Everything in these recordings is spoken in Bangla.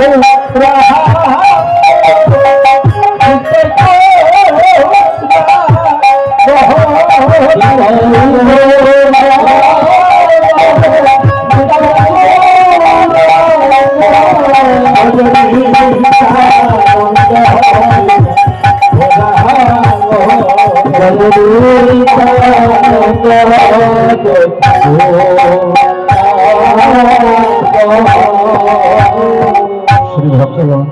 Oh ভক্তগণ,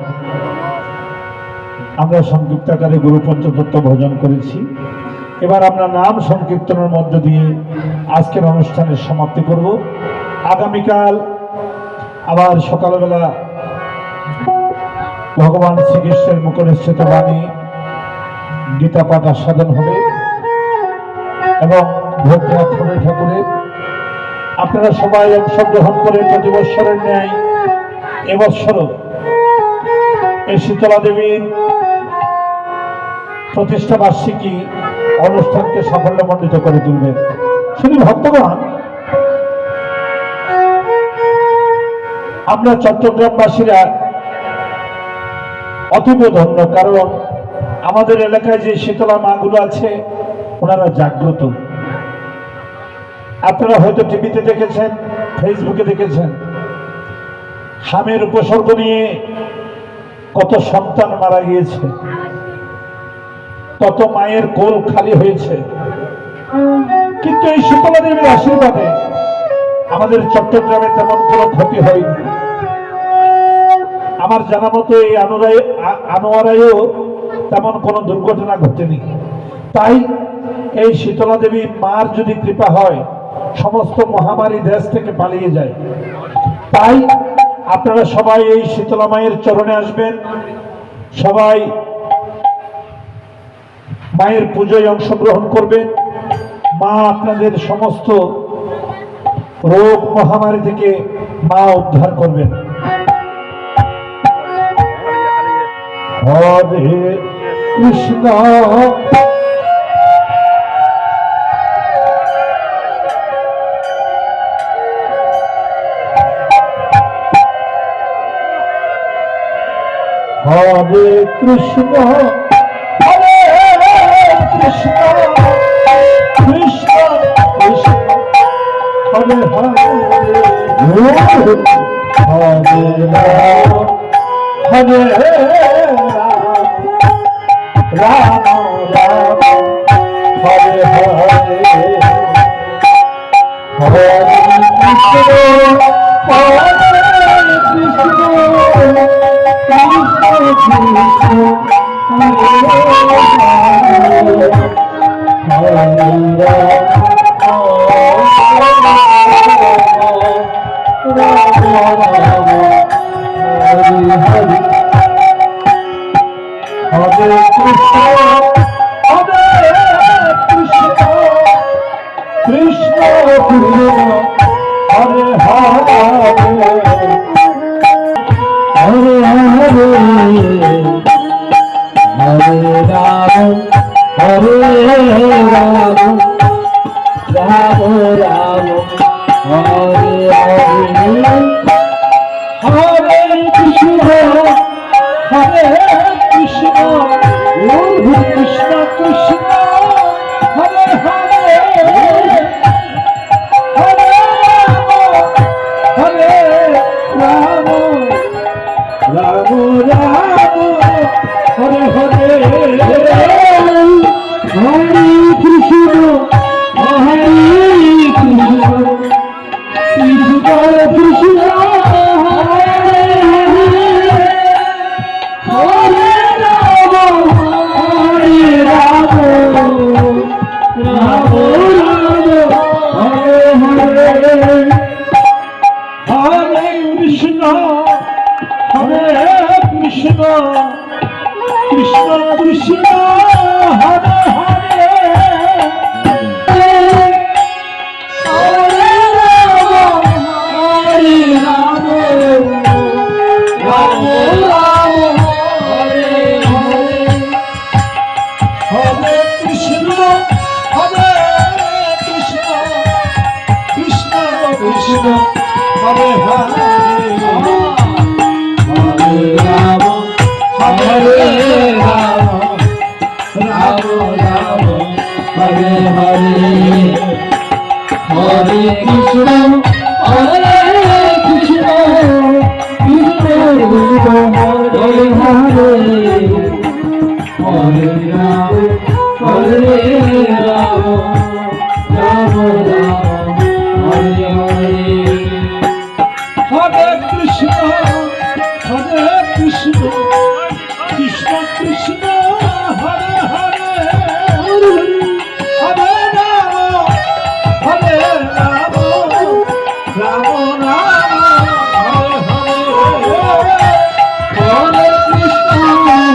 আমরা সংক্ষিপ্তাকারে গুরু পঞ্চতত্ত্ব ভোজন করেছি। এবার আমরা নাম সংকীর্তনের মধ্য দিয়ে আজকের অনুষ্ঠানের সমাপ্তি করব। আগামীকাল আবার সকালবেলা ভগবান শ্রীকৃষ্ণের মুখনিসৃত বাণী গীতা পাঠ আস্বাদন হবে এবং ভোগ রাত হবে ঠাকুরের। আপনারা সবাই অংশগ্রহণ করে প্রতি বৎসরের ন্যায় এবৎসরও এই শীতলা দেবীর প্রতিষ্ঠা বার্ষিকী অনুষ্ঠানকে সাফল্যমণ্ডিত করে তুলবেন। শুধু ভক্তগণ, আমরা চট্টগ্রামবাসীরা অতীব ধন্য, কারণ আমাদের এলাকায় যে শীতলা মাগুলো আছে ওনারা জাগ্রত। আপনারা হয়তো টিভিতে দেখেছেন, ফেসবুকে দেখেছেন, স্বামীর উপসর্গ নিয়ে কত সন্তান মারা গিয়েছে, কত মায়ের কোল খালি হয়েছে, কিন্তু এই শীতলা দেবীর আশীর্বাদে আমাদের চট্টগ্রামে তেমন কোনো ক্ষতি হয়নি। আমার জানা মতো এই আনোয়ারায়ও তেমন কোনো দুর্ঘটনা ঘটেনি। তাই এই শীতলা দেবী মার যদি কৃপা হয়, সমস্ত মহামারী দেশ থেকে পালিয়ে যায়। তাই আপনারা সবাই এই শীতলা মায়ের চরণে আসবেন, সবাই মায়ের পুজোয় অংশগ্রহণ করবেন। মা আপনাদের সমস্ত রোগ মহামারী থেকে মা উদ্ধার করবেন। হরে কৃষ্ণ হরে কৃষ্ণ হরে কৃষ্ণ কৃষ্ণ কৃষ্ণ হরে হরে হরে রাম হরে রাম রাম হরে হরে হরে কৃষ্ণ হরে কৃষ্ণ কৃষ্ণ কৃষ্ণ হরে হরে হরে হরে হরে রাম হরে রাম রাম রাম হরে হরে হরে কৃষ্ণ হরে কৃষ্ণ কৃষ্ণ কৃষ্ণ হরে হরে হরে হরে রাম রাম রাম হরে হরে হরে কৃষ্ণ হরে কৃষ্ণ কৃষ্ণ কৃষ্ণ হরে হরে রাম হরে রাম রাম রাম হরে হরে হরে কৃষ্ণ হরে কৃষ্ণ কৃষ্ণ কৃষ্ণ হরে হরে হরে রাম হরে রাম রাম রাম হরে হরে হরে কৃষ্ণ হরে কৃষ্ণ কৃষ্ণ কৃষ্ণ হরে হরে রাম হরে রাম রাম রাম হরে হরে হরে কৃষ্ণ হরে কৃষ্ণ কৃষ্ণ কৃষ্ণ হরে হরে হরে রাম হরে রাম রাম রাম হরে হরে। হরে কৃষ্ণ কৃষ্ণ কৃষ্ণ হরে হরে, হরে রাম রাম রাম হরে হরে। হরে কৃষ্ণ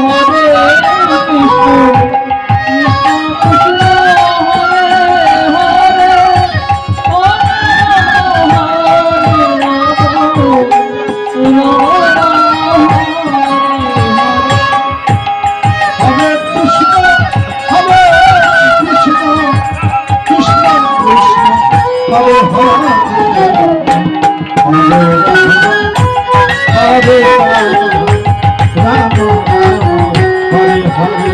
হরে কৃষ্ণ কৃষ্ণ হরে হরে, হরে হরে কৃষ্ণ কৃষ্ণ কৃষ্ণ হরে হরে, হরে রাম হরে হরে।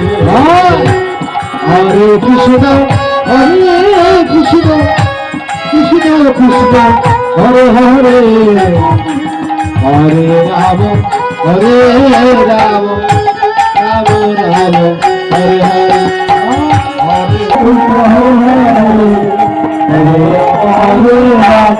হরে কৃষ্ণ হরে কৃষ্ণ কৃষ্ণ কৃষ্ণ হরে হরে, হরে রাম হরে রাম রাম রাম হরে হরে। হরে কৃষ্ণ হরে হরে হরে রাম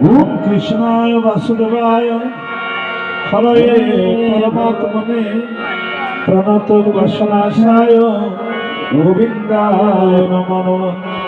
ওম কৃষ্ণায় বাসুদেবায় হরয়ে পরমাত্মনে প্রণত বাসনাশায় গোবিন্দায় নমঃ।